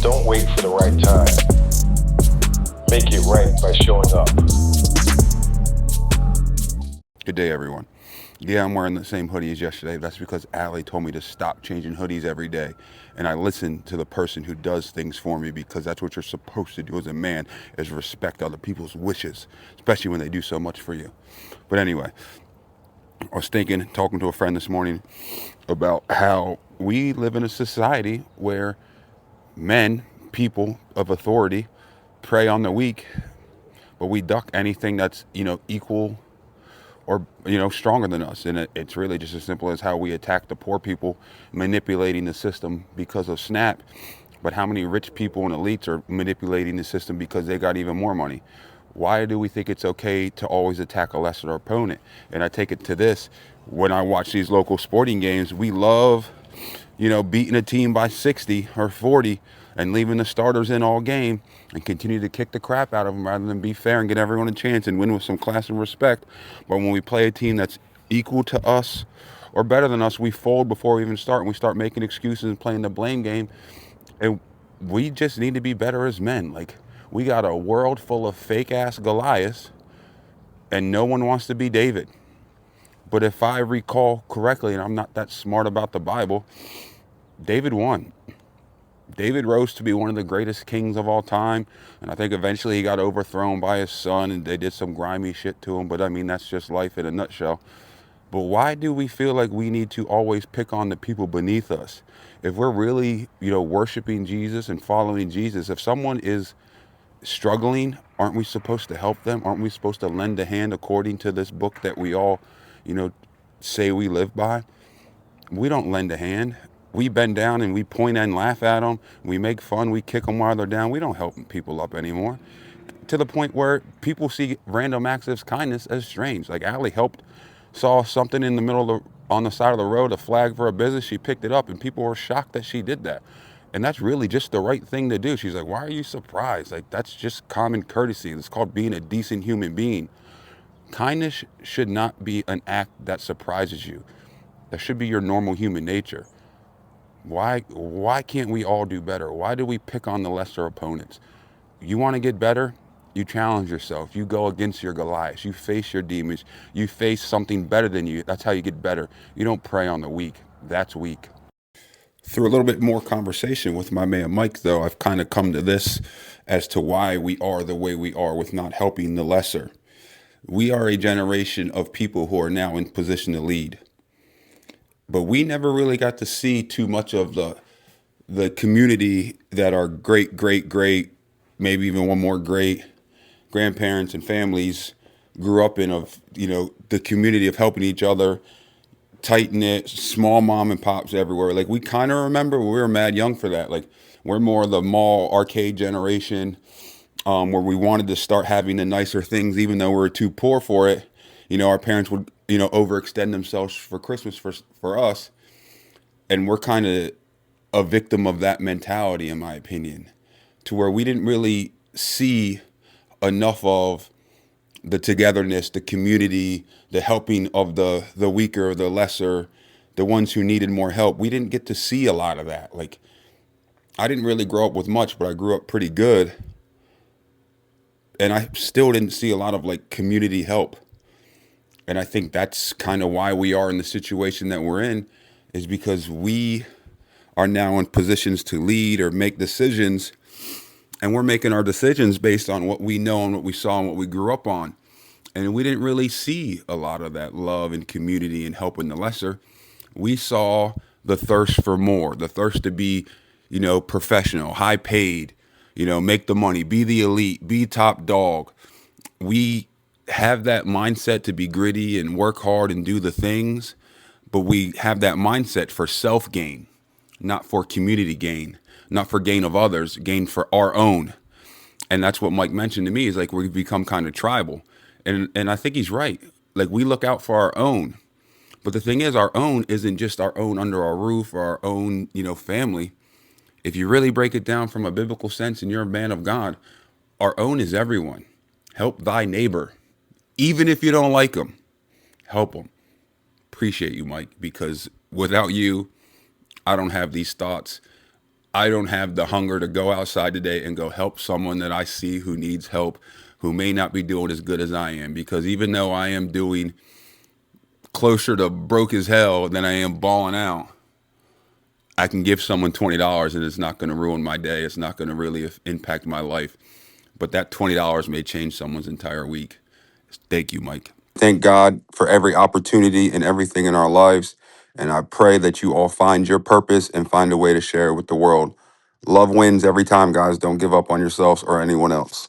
Don't wait for the right time. Make it right by showing up. Good day, everyone. Yeah, I'm wearing the same hoodie as yesterday. That's because Allie told me to stop changing hoodies every day. And I listen to the person who does things for me, because that's what you're supposed to do as a man, is respect other people's wishes, especially when they do so much for you. But anyway, I was talking to a friend this morning about how we live in a society where men, people of authority, prey on the weak, but we duck anything that's, equal or stronger than us. And it's really just as simple as how we attack the poor people, manipulating the system because of SNAP. But how many rich people and elites are manipulating the system because they got even more money? Why do we think it's okay to always attack a lesser opponent? And I take it to this: when I watch these local sporting games, we love beating a team by 60 or 40 and leaving the starters in all game and continue to kick the crap out of them rather than be fair and get everyone a chance and win with some class and respect. But when we play a team that's equal to us or better than us, we fold before we even start, and we start making excuses and playing the blame game. And we just need to be better as men. Like, we got a world full of fake ass Goliaths, and no one wants to be David. But if I recall correctly, and I'm not that smart about the Bible, David won. David rose to be one of the greatest kings of all time. And I think eventually he got overthrown by his son, and they did some grimy shit to him. But I mean, that's just life in a nutshell. But why do we feel like we need to always pick on the people beneath us? If we're really, worshiping Jesus and following Jesus, if someone is struggling, aren't we supposed to help them? Aren't we supposed to lend a hand according to this book that we all, say we live by? We don't lend a hand. We bend down and we point and laugh at them. We make fun. We kick them while they're down. We don't help people up anymore. To the point where people see random acts of kindness as strange. Like Allie saw something in the on the side of the road, a flag for a business. She picked it up, and people were shocked that she did that. And that's really just the right thing to do. She's like, why are you surprised? Like, that's just common courtesy. It's called being a decent human being. Kindness should not be an act that surprises you. That should be your normal human nature. Why can't we all do better? Why do we pick on the lesser opponents? You want to get better? You challenge yourself. You go against your Goliaths. You face your demons. You face something better than you. That's how you get better. You don't prey on the weak. That's weak. Through a little bit more conversation with my man Mike, though, I've kind of come to this as to why we are the way we are with not helping the lesser. We are a generation of people who are now in position to lead. But we never really got to see too much of the community that our great, maybe even one more great grandparents and families grew up in, of, the community of helping each other, tight knit, small mom and pops everywhere. Like, we kind of remember, we were mad young for that. Like, we're more the mall arcade generation, where we wanted to start having the nicer things, even though we were too poor for it. Our parents would, overextend themselves for Christmas for us. And we're kind of a victim of that mentality, in my opinion, to where we didn't really see enough of the togetherness, the community, the helping of the weaker, the lesser, the ones who needed more help. We didn't get to see a lot of that. Like, I didn't really grow up with much, but I grew up pretty good. And I still didn't see a lot of like community help. And I think that's kind of why we are in the situation that we're in, is because we are now in positions to lead or make decisions. And we're making our decisions based on what we know and what we saw and what we grew up on. And we didn't really see a lot of that love and community and helping the lesser. We saw the thirst for more, the thirst to be, professional, high paid, make the money, be the elite, be top dog. We have that mindset to be gritty and work hard and do the things, but we have that mindset for self gain, not for community gain, not for gain of others, gain for our own. And that's what Mike mentioned to me, is like, we've become kind of tribal. And I think he's right. Like, we look out for our own. But the thing is, our own isn't just our own under our roof or our own, family. If you really break it down from a biblical sense and you're a man of God, our own is everyone. Help thy neighbor. Even if you don't like them, help them. Appreciate you, Mike, because without you, I don't have these thoughts. I don't have the hunger to go outside today and go help someone that I see who needs help, who may not be doing as good as I am. Because even though I am doing closer to broke as hell than I am balling out, I can give someone $20 and it's not going to ruin my day. It's not going to really impact my life. But that $20 may change someone's entire week. Thank you, Mike. Thank God for every opportunity and everything in our lives. And I pray that you all find your purpose and find a way to share it with the world. Love wins every time, guys. Don't give up on yourselves or anyone else.